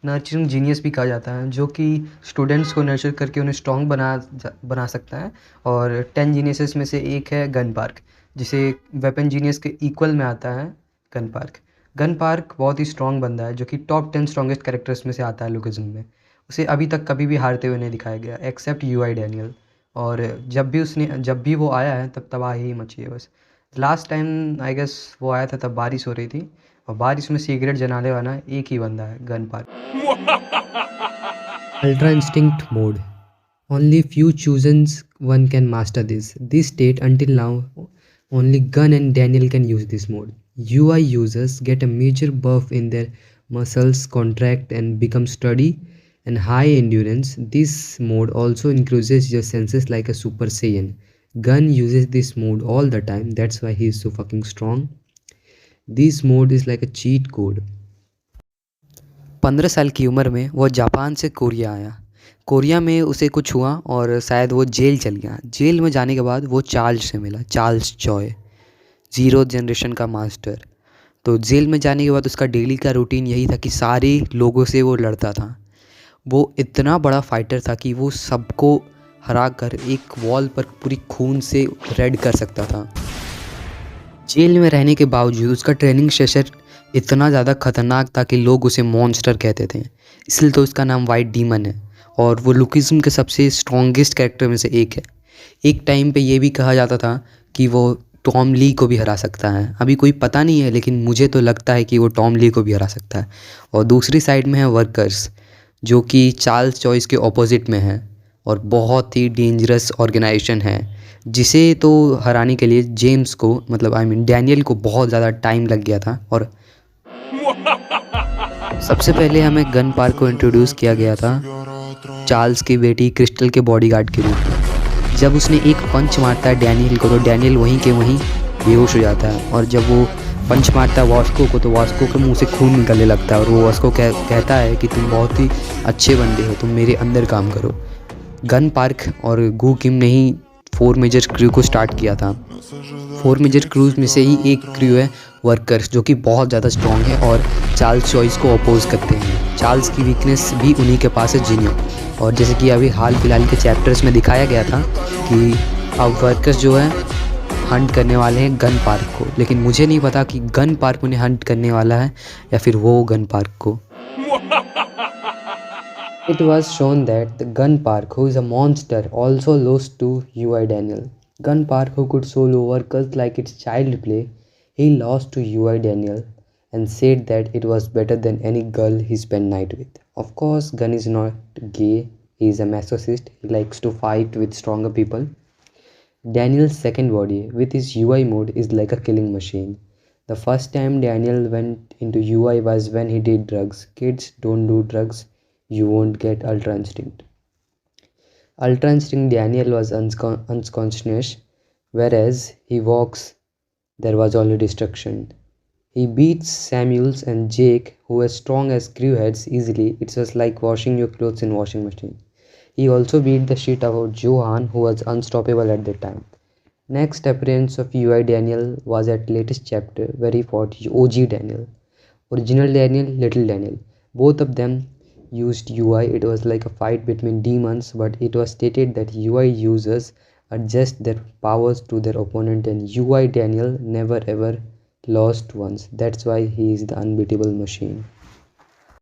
Nurturing genius भी कहा जाता है, जो कि स्टूडेंट्स को नर्चर करके उन्हें स्ट्रॉन्ग बना सकता है। और 10 जीनियसेस में से एक है गन पार्क, जिसे वेपन जीनियस के इक्वल में आता है गन पार्क। गन पार्क बहुत ही स्ट्रॉन्ग बंदा है, जो कि टॉप 10 स्ट्रॉन्गेस्ट कैरेक्टर्स में से आता है लुकिज्म में। उसे अभी तक कभी भी हारते हुए नहीं दिखाया गया एक्सेप्ट यूआई डैनियल। और जब भी वो आया है तब तबाही ही मची है बस। लास्ट टाइम आई गेस वो आया था तब बारिश हो रही थी, और बारिश में सिगरेट जलाने वाला एक ही बंदा है, gun park. Ultra Instinct mode. Only few chosen one can master this. This state until now only Gun and Daniel can use this mode. UI users get a major buff in their muscles contract and become sturdy and high endurance. This mode also increases your senses like a Super Saiyan. Gun uses this mode all the time. That's why he is so fucking strong. This mode is like a cheat code. 15 साल की उम्र में वो Japan से Korea आया। Korea में उसे कुछ हुआ और शायद वो जेल चल गया। जेल में जाने के बाद वो चार्ल्स से मिला, चार्ल्स चॉय, ज़ीरो जनरेशन का मास्टर। तो जेल में जाने के बाद उसका डेली का रूटीन यही था कि सारे लोगों से वो लड़ता था। वो इतना बड़ा फाइटर था कि वो सबको हरा कर एक वॉल पर पूरी खून से रेड कर सकता था। जेल में रहने के बावजूद उसका ट्रेनिंग सेशन इतना ज़्यादा खतरनाक था कि लोग उसे मॉन्स्टर कहते थे, इसलिए तो उसका नाम वाइट डीमन है। और वो लुकिज्म के सबसे स्ट्रॉन्गेस्ट कैरेक्टर में से एक है। एक टाइम पे ये भी कहा जाता था कि वो टॉम ली को भी हरा सकता है। अभी कोई पता नहीं है, लेकिन मुझे तो लगता है कि वो टॉम ली को भी हरा सकता है। और दूसरी साइड में है वर्कर्स, जो कि चार्ल्स चॉइस के ऑपोजिट में है और बहुत ही डेंजरस ऑर्गेनाइजेशन है, जिसे तो हराने के लिए जेम्स को, मतलब आई मीन डैनियल को, बहुत ज़्यादा टाइम लग गया था। और सबसे पहले हमें गन पार्क को इंट्रोड्यूस किया गया था चार्ल्स की बेटी क्रिस्टल के बॉडीगार्ड के रूप में। जब उसने एक पंच मारता है डैनियल को, तो डैनियल वहीं के वहीं बेहोश हो जाता है। और जब वो पंच मारता है वास्को को, तो वास्को के मुंह से खून निकलने लगता है और वो वास्को कहता है कि तुम बहुत ही अच्छे बंदे हो, तुम मेरे अंदर काम करो। गन पार्क और गू किम ने ही 4 मेजर क्रू को स्टार्ट किया था। 4 मेजर क्रूज में से ही एक क्रू है वर्कर्स, जो कि बहुत ज़्यादा स्ट्रॉन्ग है और चार्ल्स चॉइस को अपोज करते हैं। चार्ल्स की वीकनेस भी उन्हीं के पास है, जीनियो। और जैसे कि अभी हाल फिलहाल के चैप्टर्स में दिखाया गया था कि अब वर्कर्स जो है हंट करने वाले हैं गन पार्क को, लेकिन मुझे नहीं पता कि गन पार्क उन्हें हंट करने वाला है या फिर वो गन पार्क को। It was shown that the Gun Park, who is a monster, also lost to UI Daniel. Gun Park, who could solo workers like its child play, he lost to UI Daniel and said that it was better than any girl he spent night with. Of course, Gun is not gay. He is a masochist. He likes to fight with stronger people. Daniel's second body, with his UI mode, is like a killing machine. The first time Daniel went into UI was when he did drugs. Kids, don't do drugs. You won't get Ultra Instinct. Ultra Instinct Daniel was unconscious, whereas he walks, there was only destruction. He beats Samuels and Jake, who were strong as crew heads, easily. It was like washing your clothes in washing machine. He also beat the shit out of Johan, who was unstoppable at the time. Next appearance of UI Daniel was at latest chapter, where he fought OG Daniel. Original Daniel, Little Daniel. Both of them used UI. It was like a fight between demons, but it was stated that UI users adjust their powers to their opponent, and UI Daniel never ever lost once. That's why he is the unbeatable machine.